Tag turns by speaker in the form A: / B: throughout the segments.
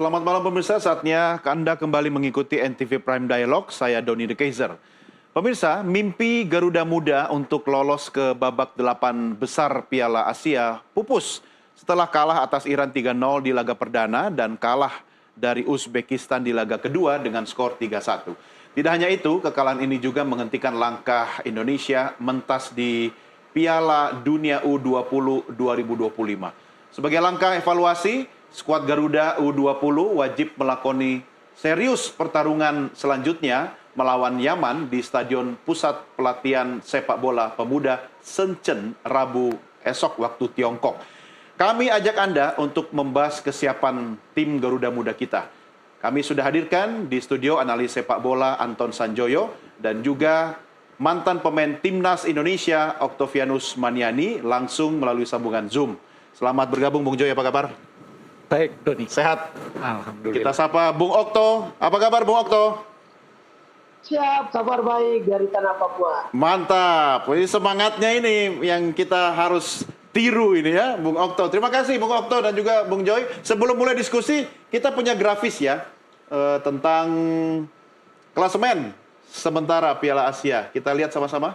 A: Selamat malam pemirsa, saatnya Anda kembali mengikuti NTV Prime Dialogue, saya Doni De Keizer. Pemirsa, mimpi Garuda Muda untuk lolos ke babak 8 besar Piala Asia pupus setelah kalah atas Iran 3-0 di laga perdana dan kalah dari Uzbekistan di laga kedua dengan skor 3-1. Tidak hanya itu, kekalahan ini juga menghentikan langkah Indonesia mentas di Piala Dunia U20 2025. Sebagai langkah evaluasi, skuad Garuda U20 wajib melakoni serius pertarungan selanjutnya melawan Yaman di Stadion Pusat Pelatihan Sepak Bola Pemuda Shenzhen Rabu esok waktu Tiongkok. Kami ajak Anda untuk membahas kesiapan tim Garuda Muda kita. Kami sudah hadirkan di studio analis sepak bola Anton Sanjoyo dan juga mantan pemain Timnas Indonesia Octavianus Maniani langsung melalui sambungan Zoom. Selamat bergabung Bung Joy, apa kabar?
B: Baik, Doni.
A: Sehat?
B: Alhamdulillah.
A: Kita sapa Bung Okto. Apa kabar Bung Okto?
C: Siap, kabar baik dari Tanah Papua.
A: Mantap. Ini semangatnya ini yang kita harus tiru ini ya, Bung Okto. Terima kasih Bung Okto dan juga Bung Joy. Sebelum mulai diskusi, kita punya grafis ya tentang klasemen sementara Piala Asia. Kita lihat sama-sama.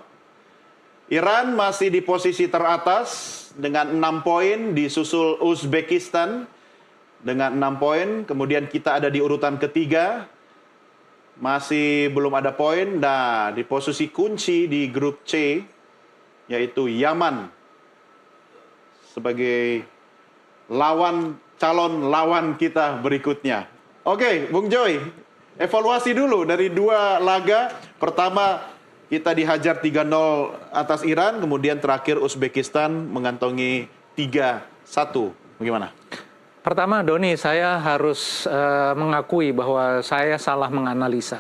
A: Iran masih di posisi teratas dengan 6 poin, disusul Uzbekistan dengan 6 poin. Kemudian kita ada di urutan ketiga, masih belum ada poin. Nah, di posisi kunci di grup C, yaitu Yaman sebagai calon lawan kita berikutnya. Oke, Bung Joy, evaluasi dulu dari dua laga. Pertama, kita dihajar 3-0 atas Iran, kemudian terakhir Uzbekistan mengantongi 3-1. Bagaimana?
B: Pertama, Doni, saya harus mengakui bahwa saya salah menganalisa.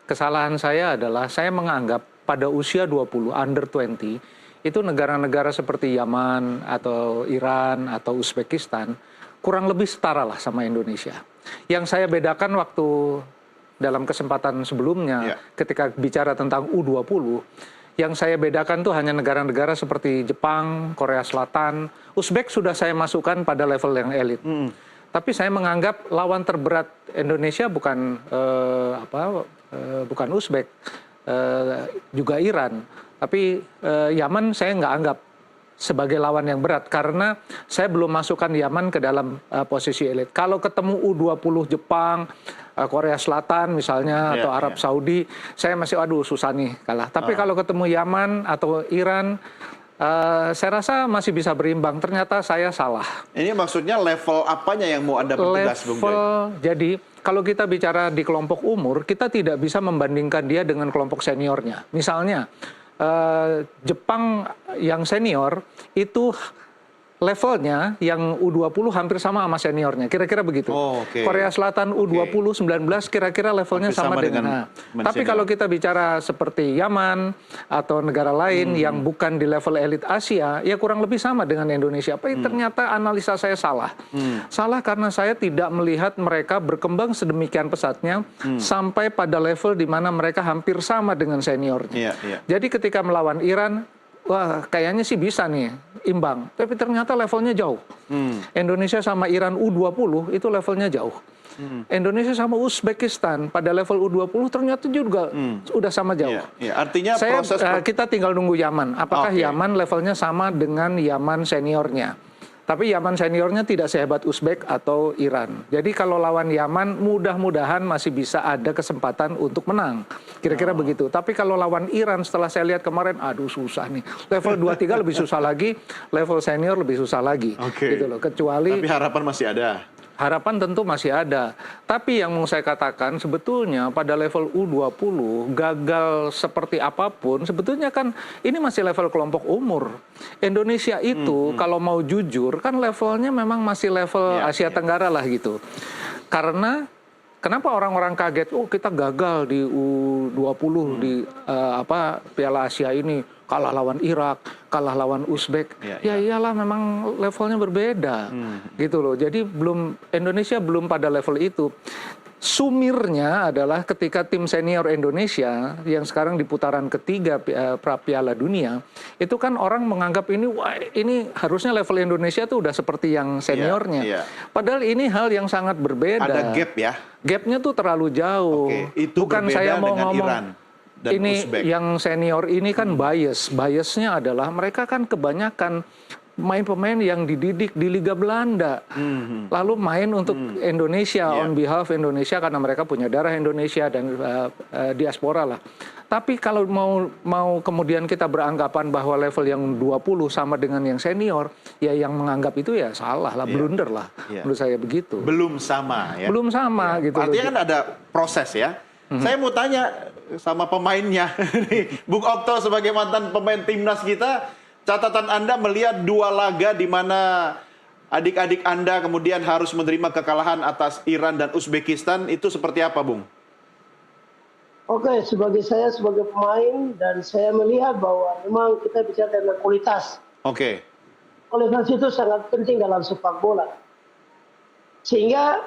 B: Kesalahan saya adalah saya menganggap pada usia 20, under 20, itu negara-negara seperti Yaman atau Iran atau Uzbekistan kurang lebih setara lah sama Indonesia. Yang saya bedakan waktu dalam kesempatan sebelumnya, ketika bicara tentang U20, yang saya bedakan tuh hanya negara-negara seperti Jepang, Korea Selatan. Uzbek sudah saya masukkan pada level yang elit. Tapi saya menganggap lawan terberat Indonesia bukan bukan Uzbek, juga Iran. Tapi Yaman saya nggak anggap sebagai lawan yang berat karena saya belum masukkan Yaman ke dalam posisi elit. Kalau ketemu U20 Jepang, Korea Selatan misalnya atau Arab Saudi, saya masih susah nih kalah. Tapi kalau ketemu Yaman atau Iran, saya rasa masih bisa berimbang. Ternyata saya salah.
A: Ini maksudnya level apanya yang mau Anda pertegas, Bung Joy?
B: Jadi kalau kita bicara di kelompok umur, kita tidak bisa membandingkan dia dengan kelompok seniornya. Misalnya Jepang yang senior itu levelnya yang U20 hampir sama seniornya, kira-kira begitu. Korea Selatan U20 19 kira-kira levelnya sama dengan. Tapi kalau kita bicara seperti Yaman atau negara lain yang bukan di level elit Asia, ya kurang lebih sama dengan Indonesia. Tapi ternyata analisa saya salah. Salah karena saya tidak melihat mereka berkembang sedemikian pesatnya sampai pada level di mana mereka hampir sama dengan seniornya. Jadi ketika melawan Iran, wah kayaknya sih bisa nih imbang, tapi ternyata levelnya jauh. Indonesia sama Iran U20 itu levelnya jauh. Indonesia sama Uzbekistan pada level U20 ternyata juga udah sama jauh.
A: Artinya
B: kita tinggal nunggu Yaman. Apakah Yaman levelnya sama dengan Yaman seniornya? Tapi Yaman seniornya tidak sehebat Uzbek atau Iran. Jadi kalau lawan Yaman mudah-mudahan masih bisa ada kesempatan untuk menang. Kira-kira begitu. Tapi kalau lawan Iran setelah saya lihat kemarin, susah nih. Level 2-3 lebih susah lagi, level senior lebih susah lagi. Gitu loh. Kecuali
A: tapi harapan masih ada.
B: Harapan tentu masih ada. Tapi yang mau saya katakan sebetulnya pada level U20 gagal seperti apapun sebetulnya kan ini masih level kelompok umur. Indonesia itu kalau mau jujur kan levelnya memang masih level Asia Tenggara lah gitu. Karena kenapa orang-orang kaget, kita gagal di U20 di Piala Asia ini. Kalah lawan Irak, kalah lawan Uzbek, ya iyalah memang levelnya berbeda, gitu loh. Jadi Indonesia belum pada level itu. sumirnya adalah ketika tim senior Indonesia yang sekarang di putaran ketiga Piala Dunia, itu kan orang menganggap ini, wah, ini harusnya level Indonesia tuh udah seperti yang seniornya. Padahal ini hal yang sangat berbeda.
A: Ada gap ya?
B: Gapnya tuh terlalu jauh.
A: Itu
B: bukan
A: berbeda
B: saya mau
A: dengan
B: ngomong
A: Iran dan
B: ini
A: Uzbek.
B: yang senior ini kan biasnya adalah mereka kan kebanyakan pemain-pemain yang dididik di Liga Belanda, lalu main untuk Indonesia on behalf Indonesia karena mereka punya darah Indonesia dan diaspora lah. Tapi kalau mau kemudian kita beranggapan bahwa level yang 20 sama dengan yang senior, ya yang menganggap itu ya salah lah, blunder lah, menurut saya begitu.
A: Belum sama ya.
B: Belum sama gitu.
A: Artinya kan ada proses ya. Saya mau tanya sama pemainnya, Bung Okto sebagai mantan pemain timnas kita. Catatan Anda melihat 2 laga di mana adik-adik Anda kemudian harus menerima kekalahan atas Iran dan Uzbekistan, itu seperti apa, Bung?
C: Oke, sebagai pemain dan saya melihat bahwa memang kita bicara tentang kualitas.
A: Oke.
C: Kualitas itu sangat penting dalam sepak bola. Sehingga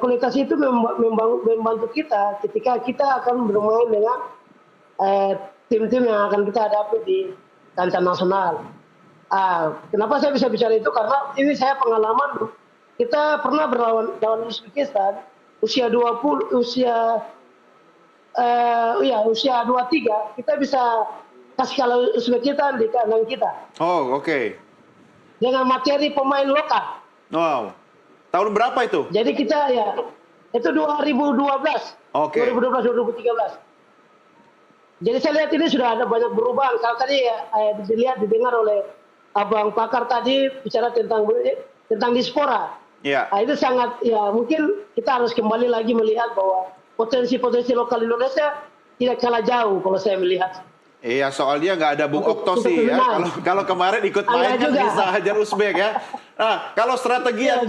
C: kualitas itu membantu kita ketika kita akan bermain dengan tim-tim yang akan kita hadapi di kancah nasional. Kenapa saya bisa bicara itu? Karena ini saya pengalaman. Kita pernah berlawan Uzbekistan usia 23, kita bisa kasih kalah Uzbekistan di kandang kita.
A: Oh, oke.
C: Dengan materi pemain lokal.
A: Wow. Tahun berapa itu?
C: Jadi kita ya itu 2012.
A: Oke.
C: 2012 2013. Jadi saya lihat ini sudah ada banyak perubahan. Kalau tadi didengar oleh Abang Pakar tadi bicara tentang diaspora.
A: Iya.
C: Itu sangat ya mungkin kita harus kembali lagi melihat bahwa potensi lokal Indonesia tidak kalah jauh kalau saya melihat.
A: Iya, soalnya nggak ada Bung Okto sih ya. Kalau kemarin ikut main kan bisa hajar Uzbek ya. Nah, kalau strategi yang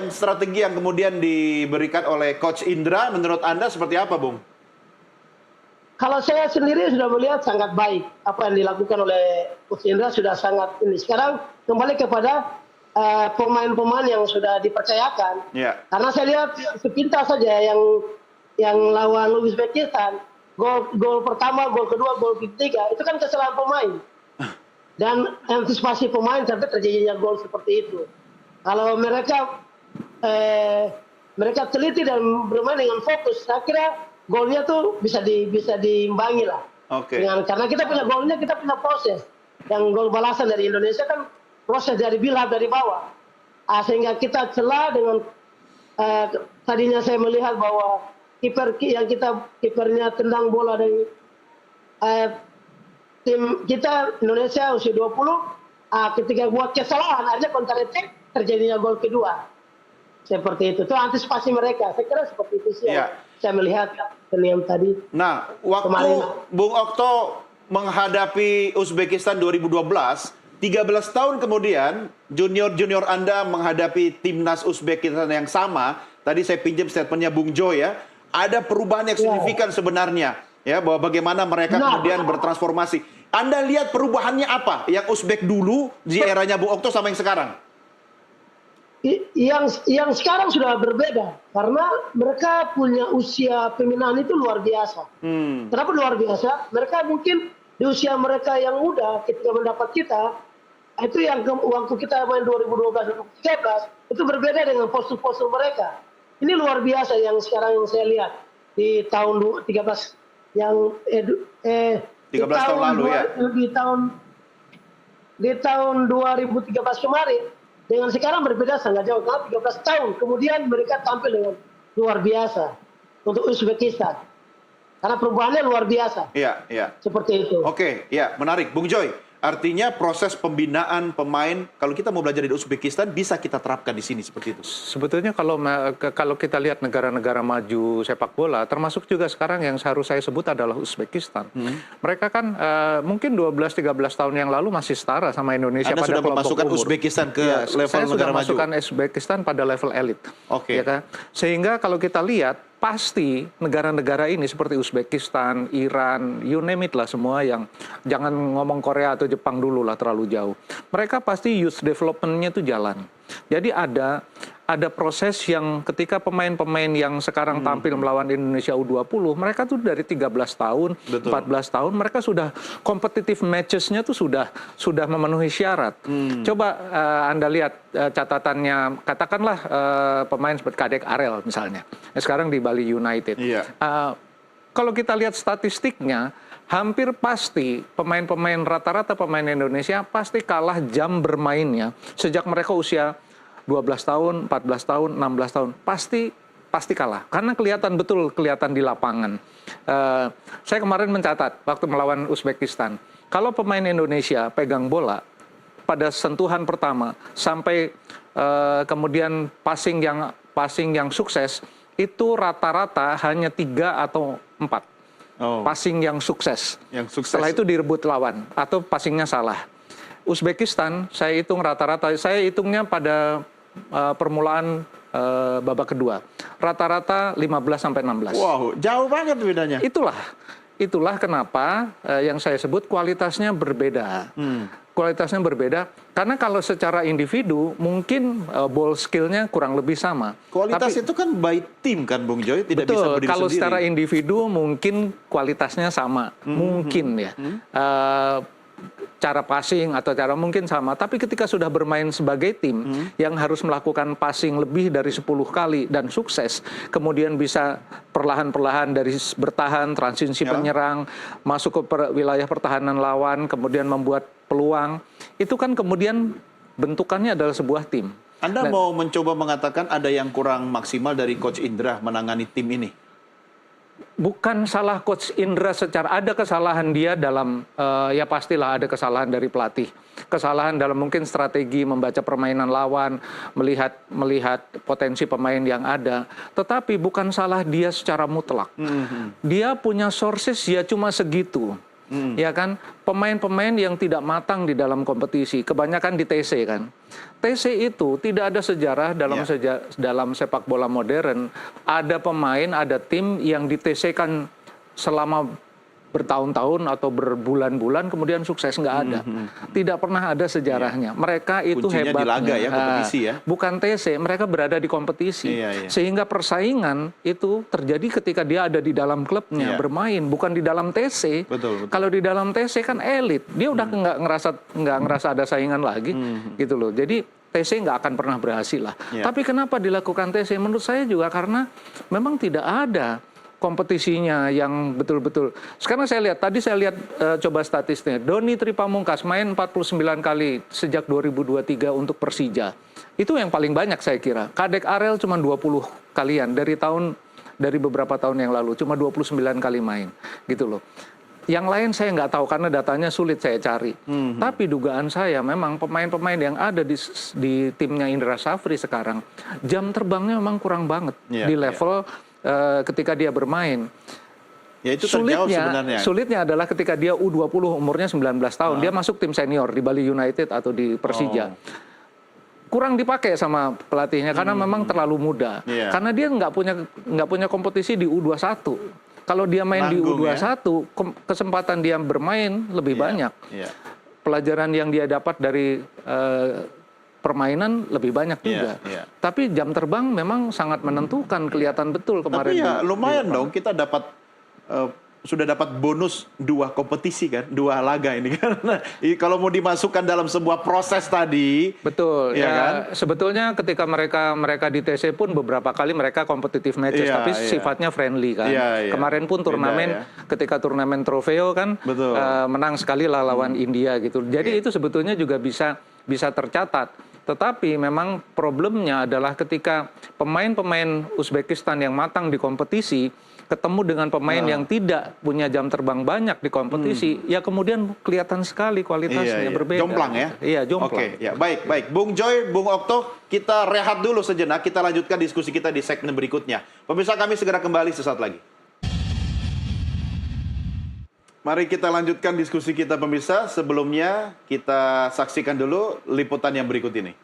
A: strategi yang kemudian diberikan oleh Coach Indra, menurut Anda seperti apa, Bung?
C: Kalau saya sendiri sudah melihat sangat baik apa yang dilakukan oleh Coach Indra sudah sangat ini. Sekarang kembali kepada pemain-pemain yang sudah dipercayakan.
A: Yeah.
C: Karena saya lihat sepintas saja yang lawan Uzbekistan, gol pertama, gol kedua, gol ketiga itu kan kesalahan pemain. Dan antisipasi pemain sampai terjadinya gol seperti itu. Kalau mereka teliti dan bermain dengan fokus, saya kira golnya tuh bisa diimbangi lah.
A: Oke.
C: Karena kita punya golnya, kita punya proses. Yang gol balasan dari Indonesia kan proses dari build dari bawah. Sehingga kita celah dengan tadinya saya melihat bahwa kipernya tendang bola dari tim kita Indonesia usia 20, ketika buat kesalahan akhirnya counter attack terjadinya gol kedua. Seperti itu. Itu antisipasi mereka. Saya kira seperti itu sih.
A: Yeah.
C: Saya melihat yang tadi.
A: Nah, waktu Bung Okto menghadapi Uzbekistan 2012, 13 tahun kemudian junior Anda menghadapi timnas Uzbekistan yang sama. Tadi saya pinjam statementnya Bung Joy ya. Ada perubahan yang signifikan sebenarnya ya, bahwa bagaimana mereka kemudian bertransformasi. Anda lihat perubahannya apa? Yang Uzbek dulu di eranya Bung Okto sama yang sekarang?
C: Yang sekarang sudah berbeda karena mereka punya usia pembinaan itu luar biasa. Kenapa luar biasa? Mereka mungkin di usia mereka yang muda ketika mendapat kita itu yang waktu kita main 2012-2013 itu berbeda dengan postur-postur mereka. Ini luar biasa yang sekarang yang saya lihat di tahun 13 yang 13
A: tahun lalu ya.
C: Di tahun 2013 kemarin dengan sekarang berbeda sangat jauh. Karena 13 tahun kemudian mereka tampil dengan luar biasa untuk Uzbekistan. Karena perubahannya luar biasa.
A: Iya, iya.
C: Seperti itu.
A: Oke, ya menarik. Bung Joy, artinya proses pembinaan pemain, kalau kita mau belajar dari Uzbekistan, bisa kita terapkan di sini seperti itu?
B: Sebetulnya kalau kita lihat negara-negara maju sepak bola, termasuk juga sekarang yang harus saya sebut adalah Uzbekistan. Mereka kan mungkin 12-13 tahun yang lalu masih setara sama Indonesia.
A: Anda
B: pada
A: sudah
B: kelompok
A: memasukkan
B: umur.
A: Uzbekistan ke level
B: saya
A: negara maju?
B: Saya sudah masukkan Uzbekistan pada level elit.
A: Oke.
B: Ya kan? Sehingga kalau kita lihat, pasti negara-negara ini seperti Uzbekistan, Iran, you name it lah semua yang jangan ngomong Korea atau Jepang dulu lah terlalu jauh. Mereka pasti youth development-nya itu jalan. Jadi ada ada proses yang ketika pemain-pemain yang sekarang tampil melawan Indonesia U20, mereka tuh dari 13 tahun, 14 tahun, mereka sudah kompetitif matches-nya tuh sudah memenuhi syarat. Coba Anda lihat catatannya, katakanlah pemain seperti Kadek Arel misalnya, sekarang di Bali United. Kalau kita lihat statistiknya, hampir pasti pemain-pemain rata-rata pemain Indonesia pasti kalah jam bermainnya sejak mereka usia 12 tahun, 14 tahun, 16 tahun. Pasti kalah. Karena kelihatan di lapangan. Saya kemarin mencatat waktu melawan Uzbekistan. Kalau pemain Indonesia pegang bola pada sentuhan pertama sampai kemudian passing yang sukses, itu rata-rata hanya 3 atau 4. Passing yang sukses. Setelah itu direbut lawan atau passingnya salah. Uzbekistan saya hitung rata-rata, saya hitungnya pada permulaan babak kedua. Rata-rata 15-16.
A: Wow, jauh banget bedanya.
B: Itulah kenapa yang saya sebut kualitasnya berbeda. Kualitasnya berbeda karena kalau secara individu mungkin ball skillnya kurang lebih sama.
A: Kualitas itu kan by tim kan Bung Joy, tidak bisa berdiri
B: kalau
A: sendiri.
B: Secara individu mungkin kualitasnya sama, mungkin ya. Cara passing atau cara mungkin sama, tapi ketika sudah bermain sebagai tim yang harus melakukan passing lebih dari 10 kali dan sukses, kemudian bisa perlahan-perlahan dari bertahan, transisi penyerang, masuk ke wilayah pertahanan lawan, kemudian membuat peluang, itu kan kemudian bentukannya adalah sebuah tim.
A: Anda mau mencoba mengatakan ada yang kurang maksimal dari Coach Indra menangani tim ini?
B: Bukan salah Coach Indra secara, ada kesalahan dia dalam, ya pastilah ada kesalahan dari pelatih. Kesalahan dalam mungkin strategi membaca permainan lawan, melihat potensi pemain yang ada. Tetapi bukan salah dia secara mutlak. Dia punya sources ya cuma segitu. Ya kan, pemain-pemain yang tidak matang di dalam kompetisi, kebanyakan di TC kan. TC itu tidak ada sejarah dalam sepak bola modern. Ada pemain, ada tim yang di TC kan selama bertahun-tahun atau berbulan-bulan kemudian sukses, nggak ada. Tidak pernah ada sejarahnya. Mereka itu
A: kuncinya
B: hebatnya.
A: di laga ya, kompetisi ya.
B: Bukan TC, mereka berada di kompetisi. Sehingga persaingan itu terjadi ketika dia ada di dalam klubnya bermain, bukan di dalam TC. Kalau di dalam TC kan elit, dia udah nggak ngerasa ada saingan lagi, gitu loh. Jadi TC nggak akan pernah berhasil lah. Tapi kenapa dilakukan TC? Menurut saya juga karena memang tidak ada kompetisinya yang betul-betul. Sekarang saya lihat, coba statistiknya. Doni Tripamungkas main 49 kali sejak 2023 untuk Persija. Itu yang paling banyak saya kira. Kadek Arel cuma 20 kalian dari beberapa tahun yang lalu, cuma 29 kali main, gitu loh. Yang lain saya nggak tahu karena datanya sulit saya cari. Tapi dugaan saya memang pemain-pemain yang ada di timnya Indra Safri sekarang, jam terbangnya memang kurang banget di level ketika dia bermain.
A: Ya itu terjawab sebenarnya.
B: Sulitnya adalah ketika dia U20 umurnya 19 tahun, dia masuk tim senior di Bali United atau di Persija. Kurang dipakai sama pelatihnya karena memang terlalu muda. Karena dia nggak punya kompetisi di U21. Kalau dia main di U21, kesempatan dia bermain lebih banyak. Pelajaran yang dia dapat dari permainan lebih banyak juga. Tapi jam terbang memang sangat menentukan, kelihatan betul kemarin.
A: Tapi ya lumayan dong, kita sudah dapat bonus 2 kompetisi kan, 2 laga ini kan. Kalau mau dimasukkan dalam sebuah proses tadi.
B: Betul. Ya kan? Sebetulnya ketika mereka di TC pun beberapa kali mereka kompetitif matches, tapi sifatnya friendly kan. Kemarin pun turnamen, ketika turnamen Trofeo kan menang sekali lah lawan India gitu. Jadi itu sebetulnya juga bisa tercatat. Tetapi memang problemnya adalah ketika pemain-pemain Uzbekistan yang matang di kompetisi ketemu dengan pemain yang tidak punya jam terbang banyak di kompetisi, ya kemudian kelihatan sekali kualitasnya berbeda.
A: Jomplang ya?
B: Iya, jomplang.
A: Oke, ya baik. Bung Joy, Bung Okto, kita rehat dulu sejenak, kita lanjutkan diskusi kita di segmen berikutnya. Pemirsa, kami segera kembali sesaat lagi. Mari kita lanjutkan diskusi kita pemirsa. Sebelumnya kita saksikan dulu liputan yang berikut ini.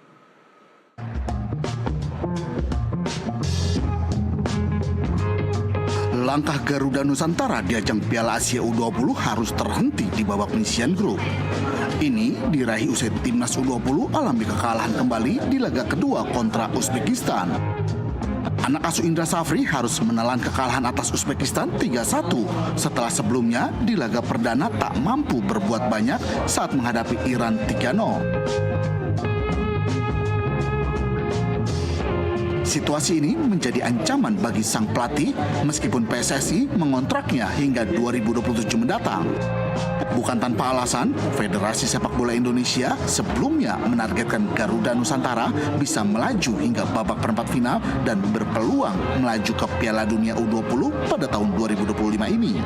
D: Langkah Garuda Nusantara di ajang Piala Asia U20 harus terhenti di babak penyisihan grup. Ini diraih usai timnas U20 alami kekalahan kembali di laga kedua kontra Uzbekistan. Anak asuh Indra Safri harus menelan kekalahan atas Uzbekistan 3-1 setelah sebelumnya di laga perdana tak mampu berbuat banyak saat menghadapi Iran 3-0. Situasi ini menjadi ancaman bagi sang pelatih meskipun PSSI mengontraknya hingga 2027 mendatang. Bukan tanpa alasan, Federasi Sepak Bola Indonesia sebelumnya menargetkan Garuda Nusantara bisa melaju hingga babak perempat final dan berpeluang melaju ke Piala Dunia U20 pada tahun 2025 ini.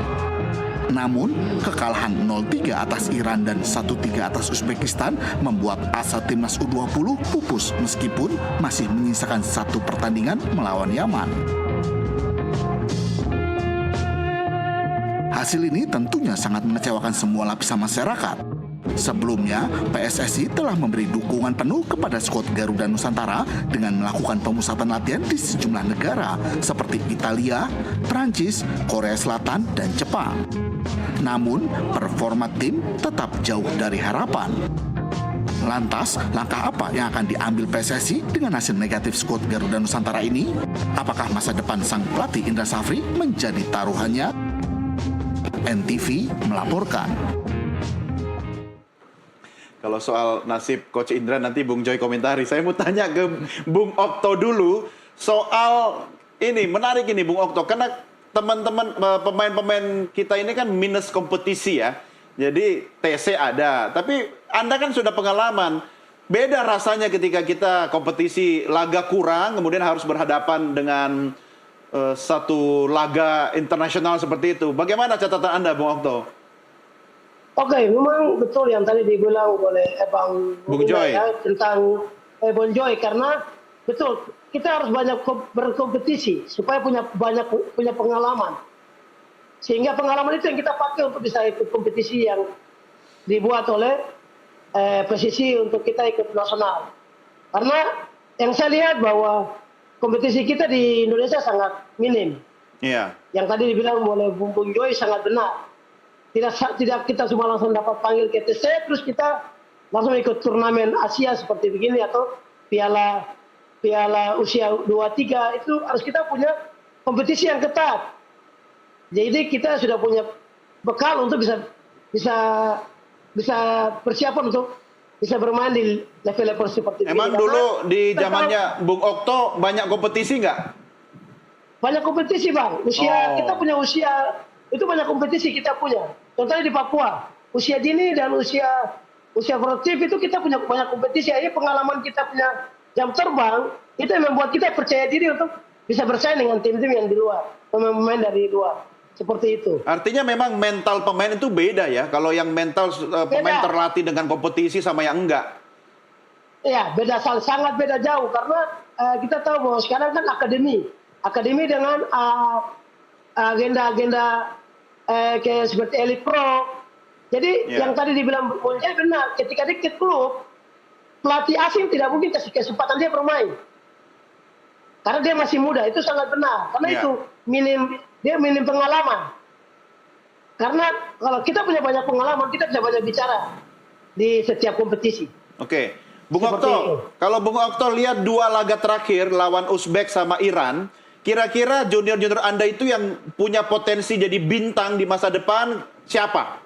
D: Namun, kekalahan 0-3 atas Iran dan 1-3 atas Uzbekistan membuat asa timnas U20 pupus meskipun masih menyisakan satu pertandingan melawan Yaman. Hasil ini tentunya sangat mengecewakan semua lapisan masyarakat. Sebelumnya, PSSI telah memberi dukungan penuh kepada skuad Garuda Nusantara dengan melakukan pemusatan latihan di sejumlah negara seperti Italia, Prancis, Korea Selatan, dan Jepang. Namun, performa tim tetap jauh dari harapan. Lantas, langkah apa yang akan diambil PSSI dengan hasil negatif skuad Garuda Nusantara ini? Apakah masa depan sang pelatih Indra Safri menjadi taruhannya? NTV melaporkan.
A: Kalau soal nasib Coach Indra nanti Bung Joy komentari. Saya mau tanya ke Bung Okto dulu soal ini, menarik ini Bung Okto, karena teman-teman pemain-pemain kita ini kan minus kompetisi ya. Jadi TC ada, tapi Anda kan sudah pengalaman. Beda rasanya ketika kita kompetisi laga kurang, kemudian harus berhadapan dengan satu laga internasional seperti itu. Bagaimana catatan Anda, Bung Okto?
C: Oke, memang betul yang tadi dibilang oleh
A: Bung Joy
C: ya, tentang Bung Joy, karena betul kita harus banyak berkompetisi supaya punya pengalaman, sehingga pengalaman itu yang kita pakai untuk bisa ikut kompetisi yang dibuat oleh PSSI untuk kita ikut nasional. Karena yang saya lihat bahwa kompetisi kita di Indonesia sangat minim.
A: Iya.
C: Yang tadi dibilang oleh Bung Joy sangat benar. Tidak kita semua langsung dapat panggil ke TC, terus kita langsung ikut turnamen Asia seperti begini atau piala usia 23, itu harus kita punya kompetisi yang ketat. Jadi kita sudah punya bekal untuk bisa persiapan untuk bisa bermain di level-level seperti ini.
A: Emang dulu di zamannya Bung Okto banyak kompetisi nggak?
C: Banyak kompetisi, Bang. Kita punya usia, itu banyak kompetisi kita punya. Contohnya di Papua, usia dini dan usia produktif itu kita punya banyak kompetisi. Ini pengalaman kita punya jam terbang, itu yang membuat kita percaya diri untuk bisa bersaing dengan tim-tim yang di luar, pemain-pemain dari luar. Seperti itu.
A: Artinya memang mental pemain itu beda ya. Kalau yang mental pemain terlatih dengan kompetisi sama yang enggak.
C: Iya, sangat beda jauh, karena kita tahu bahwa sekarang kan akademi dengan agenda-agenda kayak seperti Elite Pro. Jadi yang tadi dibilang Bonjai benar, ketika dia ke klub, pelatih asing tidak mungkin kasih kesempatan dia bermain. Karena dia masih muda, itu sangat benar. Karena itu minim pengalaman. Karena kalau kita punya banyak pengalaman, kita bisa banyak bicara di setiap kompetisi.
A: Oke. Bung Okto, kalau Bung Okto lihat dua laga terakhir lawan Uzbek sama Iran, kira-kira junior-junior Anda itu yang punya potensi jadi bintang di masa depan siapa?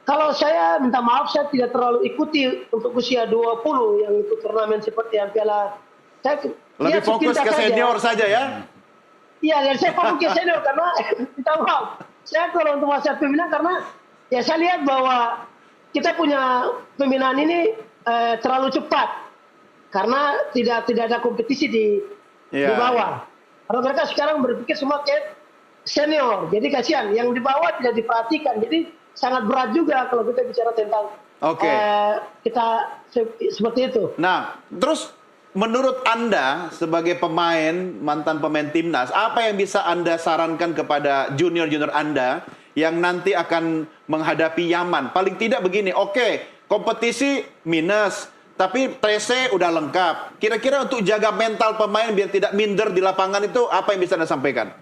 C: Kalau saya minta maaf, saya tidak terlalu ikuti untuk usia 20 yang itu turnamen seperti yang Piala. Saya
A: lebih fokus ke senior saja ya?
C: Iya, dan saya fokus ke senior karena minta maaf. Saya kalau untuk masa pembinaan karena ya saya lihat bahwa kita punya pembinaan ini terlalu cepat karena tidak ada kompetisi di bawah. Karena mereka sekarang berpikir semua ke senior. Jadi kasihan yang di bawah tidak diperhatikan. Jadi sangat berat juga kalau kita bicara tentang kita seperti itu.
A: Nah, terus menurut Anda sebagai mantan pemain timnas, apa yang bisa Anda sarankan kepada junior-junior Anda yang nanti akan menghadapi Yaman? Paling tidak begini, kompetisi minus, tapi TC udah lengkap. Kira-kira untuk jaga mental pemain biar tidak minder di lapangan itu apa yang bisa Anda sampaikan?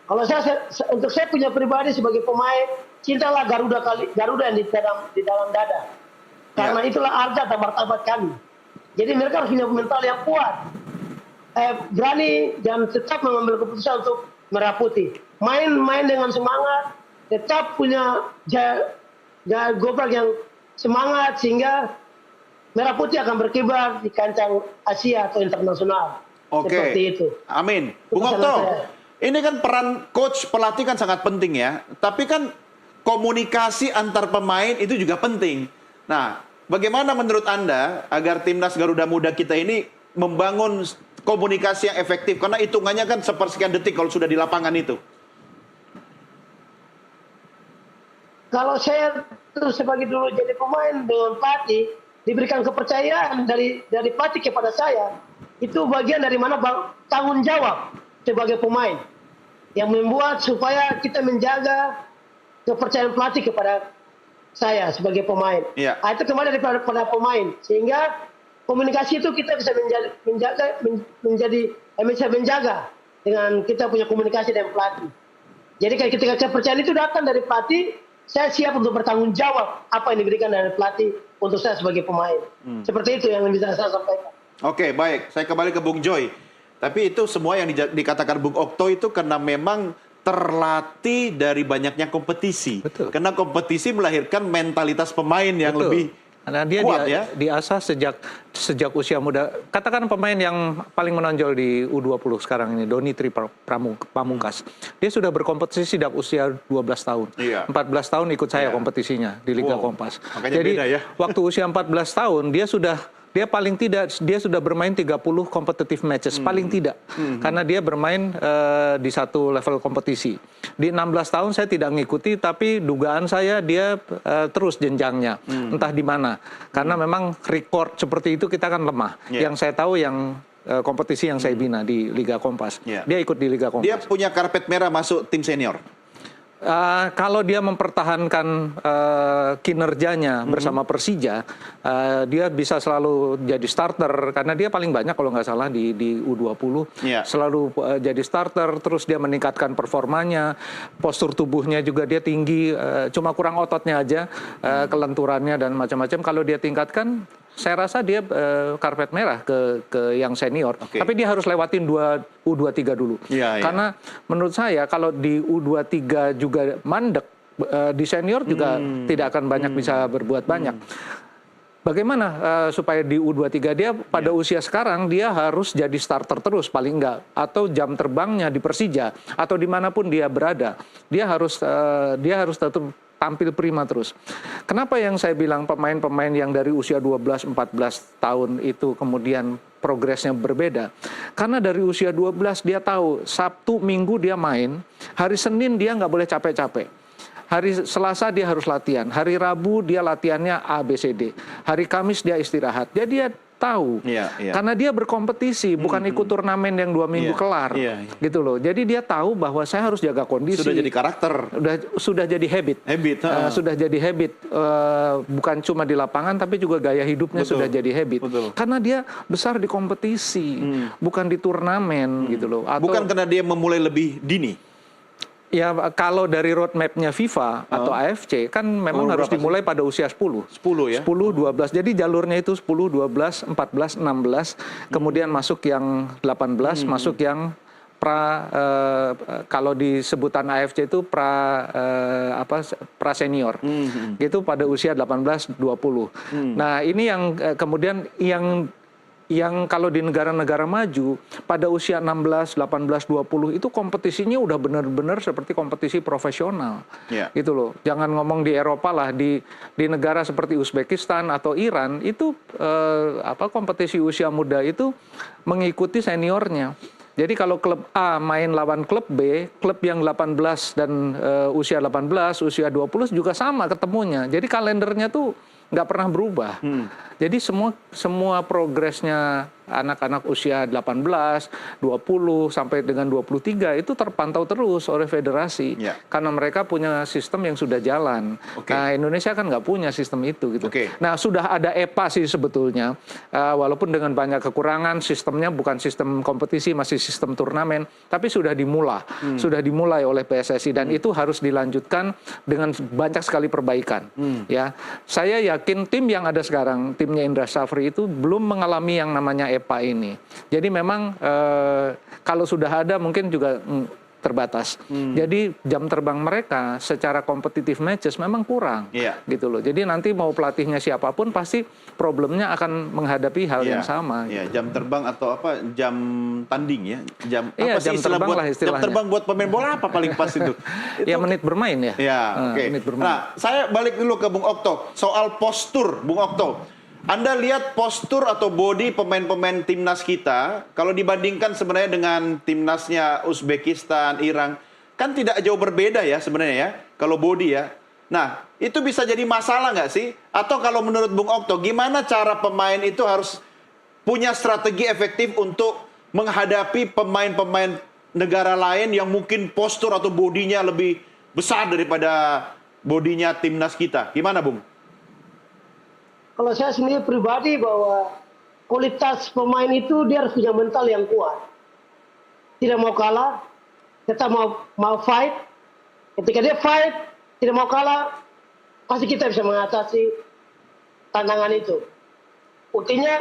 C: Kalau untuk saya punya pribadi sebagai pemain, cintalah Garuda yang di dalam dada. Karena itulah harga dan martabat kami. Jadi mereka harus punya mental yang kuat, berani dan tetap mengambil keputusan untuk Merah Putih. Main dengan semangat, tetap punya gobrak yang semangat sehingga Merah Putih akan berkibar di kancah Asia atau internasional.
A: Oke.
C: Seperti itu.
A: Amin. Bung Okto, ini kan peran coach pelatih kan sangat penting ya. Tapi kan komunikasi antar pemain itu juga penting. Nah, bagaimana menurut Anda agar timnas Garuda Muda kita ini membangun komunikasi yang efektif? Karena hitungannya kan sepersekian detik kalau sudah di lapangan itu.
C: Kalau saya sebagai dulu jadi pemain dengan pelatih, diberikan kepercayaan dari pelatih kepada saya, itu bagian dari mana tanggung jawab sebagai pemain yang membuat supaya kita menjaga kepercayaan pelatih kepada saya sebagai pemain.
A: Yeah.
C: Itu kembali daripada pemain, sehingga komunikasi itu kita bisa menjaga dengan kita punya komunikasi dengan pelatih. Jadi ketika kepercayaan itu datang dari pelatih, saya siap untuk bertanggung jawab apa yang diberikan dari pelatih untuk saya sebagai pemain. Seperti itu yang bisa saya sampaikan.
A: Oke, baik. Saya kembali ke Bung Joy. Tapi itu semua yang dikatakan Bung Okto itu karena memang terlatih dari banyaknya kompetisi.
B: Betul.
A: Karena kompetisi melahirkan mentalitas pemain yang
B: Betul.
A: lebih
B: Karena dia
A: kuat ya.
B: diasah sejak usia muda. Katakan pemain yang paling menonjol di U20 sekarang ini, Doni Tri Pamungkas. Dia sudah berkompetisi sejak usia 12 tahun.
A: Iya.
B: 14 tahun ikut saya kompetisinya di Liga Kompas.
A: Makanya
B: Jadi
A: beda ya.
B: waktu usia 14 tahun dia paling tidak dia sudah bermain 30 competitive matches paling tidak. Karena dia bermain di satu level kompetisi. Di 16 tahun saya tidak mengikuti, tapi dugaan saya dia terus jenjangnya. Entah di mana. Karena memang record seperti itu kita kan lemah. Yang saya tahu yang kompetisi yang saya bina di Liga Kompas. Dia ikut di Liga Kompas.
A: Dia punya karpet merah masuk tim senior.
B: Kalau dia mempertahankan kinerjanya bersama Persija, dia bisa selalu jadi starter karena dia paling banyak kalau nggak salah di U20 selalu jadi starter, terus dia meningkatkan performanya, postur tubuhnya juga dia tinggi, cuma kurang ototnya aja, kelenturannya dan macam-macam. Kalau dia tingkatkan, saya rasa dia karpet merah ke yang senior. Tapi dia harus lewatin U23 dulu. Karena menurut saya kalau di U23 juga mandek, di senior juga tidak akan banyak bisa berbuat banyak. Bagaimana supaya di U23 dia pada usia sekarang dia harus jadi starter terus paling enggak, atau jam terbangnya di Persija atau dimanapun dia berada, dia harus tetap tampil prima terus. Kenapa yang saya bilang pemain-pemain yang dari usia 12-14 tahun itu kemudian progresnya berbeda? Karena dari usia 12 dia tahu Sabtu Minggu dia main, hari Senin dia nggak boleh capek-capek. Hari Selasa dia harus latihan, hari Rabu dia latihannya A, B, C, D. Hari Kamis dia istirahat. Jadi dia tahu, karena dia berkompetisi, bukan ikut turnamen yang 2 minggu kelar, gitu loh. Jadi dia tahu bahwa saya harus jaga kondisi.
A: Sudah jadi karakter.
C: Sudah jadi habit.
B: Sudah jadi habit, bukan cuma di lapangan, tapi juga gaya hidupnya sudah jadi habit. Karena dia besar di kompetisi, bukan di turnamen, gitu loh.
A: Atau, bukan karena dia memulai lebih dini.
B: Ya, kalau dari roadmap-nya FIFA atau AFC kan memang harus dimulai pada usia 10.
A: 10 ya?
B: 10, 12. Jadi jalurnya itu 10, 12, 14, 16. Kemudian masuk yang 18, masuk yang kalau di sebutan AFC itu pra senior. Gitu pada usia 18, 20. Nah, ini yang kemudian yang kalau di negara-negara maju pada usia 16, 18, 20 itu kompetisinya udah benar-benar seperti kompetisi profesional. Gitu loh. Jangan ngomong di Eropa lah, di negara seperti Uzbekistan atau Iran itu kompetisi usia muda itu mengikuti seniornya. Jadi kalau klub A main lawan klub B, klub yang 18 dan usia 18, usia 20 juga sama ketemunya. Jadi kalendernya tuh nggak pernah berubah. Jadi semua progresnya anak-anak usia 18, 20 sampai dengan 23 itu terpantau terus oleh federasi karena mereka punya sistem yang sudah jalan. Nah, Indonesia kan nggak punya sistem itu gitu. Nah, sudah ada EPA sih sebetulnya, walaupun dengan banyak kekurangan, sistemnya bukan sistem kompetisi, masih sistem turnamen, tapi sudah dimulai oleh PSSI dan itu harus dilanjutkan dengan banyak sekali perbaikan. Ya, saya yakin tim yang ada sekarang, timnya Indra Safri itu belum mengalami yang namanya EPA ini. Jadi memang kalau sudah ada mungkin juga terbatas. Jadi jam terbang mereka secara kompetitif matches memang kurang, gitu loh. Jadi nanti mau pelatihnya siapapun pasti problemnya akan menghadapi hal yang sama.
A: Jam terbang atau apa? Jam tanding ya? Jam apa sih
B: jam
A: istilah
B: terbang
A: buat
B: lah istilahnya.
A: jam terbang buat pemain bola apa paling pas itu?
B: Ya menit bermain ya. Menit bermain.
A: Nah, saya balik dulu ke Bung Okto soal postur, Bung Okto. Anda lihat postur atau body pemain-pemain timnas kita, kalau dibandingkan sebenarnya dengan timnasnya Uzbekistan, Iran, kan tidak jauh berbeda ya sebenarnya ya, kalau body ya. Nah, itu bisa jadi masalah nggak sih? Atau kalau menurut Bung Okto, gimana cara pemain itu harus punya strategi efektif untuk menghadapi pemain-pemain negara lain yang mungkin postur atau bodinya lebih besar daripada bodinya timnas kita? Gimana, Bung?
C: Kalau saya sendiri pribadi bahwa kualitas pemain itu dia harus punya mental yang kuat. Tidak mau kalah, tetap mau fight. Ketika dia fight, tidak mau kalah, pasti kita bisa mengatasi tantangan itu. Buktinya,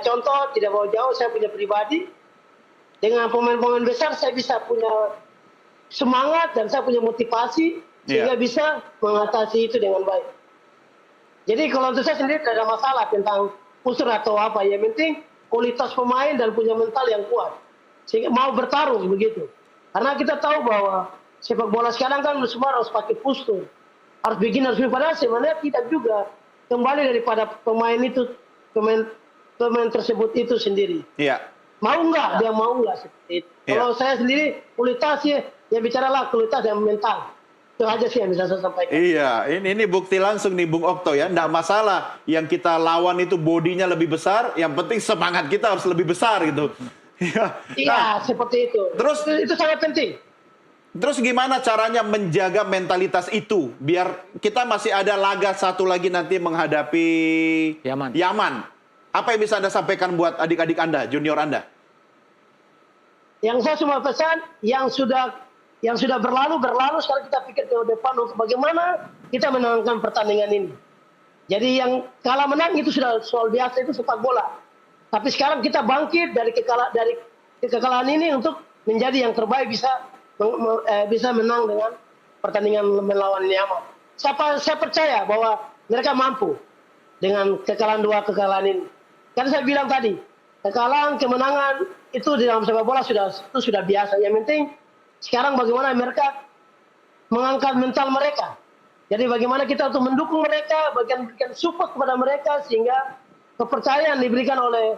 C: contoh tidak mau jauh, saya punya pribadi. Dengan pemain-pemain besar saya bisa punya semangat dan saya punya motivasi sehingga bisa mengatasi itu dengan baik. Jadi kalau untuk saya sendiri tidak ada masalah tentang unsur atau apa. Yang penting kualitas pemain dan punya mental yang kuat. Sehingga mau bertarung begitu. Karena kita tahu bahwa sepak bola sekarang kan semua harus pakai postur. Harus begini, harus begini. Padahal sebenarnya tidak juga kembali daripada pemain itu, pemain tersebut itu sendiri. Mau nggak? Dia mau nggak seperti itu. Kalau saya sendiri kualitas ya bicaralah kualitas dan mental. Itu aja sih yang bisa saya sampaikan.
A: Iya, ini bukti langsung nih Bung Okto ya. Nggak masalah yang kita lawan itu bodinya lebih besar, yang penting semangat kita harus lebih besar gitu.
C: Iya, seperti itu.
A: Terus
C: itu sangat penting.
A: Terus gimana caranya menjaga mentalitas itu biar kita masih ada laga satu lagi nanti menghadapi Yaman. Apa yang bisa Anda sampaikan buat adik-adik Anda, junior Anda?
C: Yang saya cuma pesan yang sudah berlalu, sekarang kita pikir ke depan untuk bagaimana kita menangkan pertandingan ini. Jadi yang kalah menang itu sudah soal biasa, itu sepak bola. Tapi sekarang kita bangkit dari kekalahan ini untuk menjadi yang terbaik, bisa menang dengan pertandingan melawan Yaman. Saya percaya bahwa mereka mampu dengan dua kekalahan ini. Karena saya bilang tadi, kekalahan, kemenangan itu di dalam sepak bola sudah biasa. Yang penting sekarang bagaimana mereka mengangkat mental mereka. Jadi bagaimana kita untuk mendukung mereka, berikan support kepada mereka sehingga kepercayaan diberikan oleh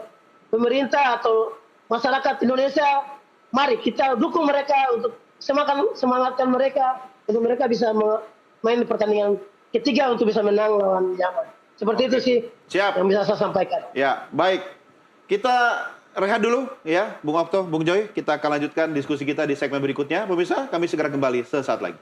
C: pemerintah atau masyarakat Indonesia. Mari kita dukung mereka untuk semangatkan mereka untuk mereka bisa main di pertandingan ketiga untuk bisa menang lawan Yaman. Seperti itu sih yang bisa saya sampaikan.
A: Ya, baik. Kita rehat dulu ya, Bung Okto, Bung Joy. Kita akan lanjutkan diskusi kita di segmen berikutnya. Pemirsa, kami segera kembali sesaat lagi.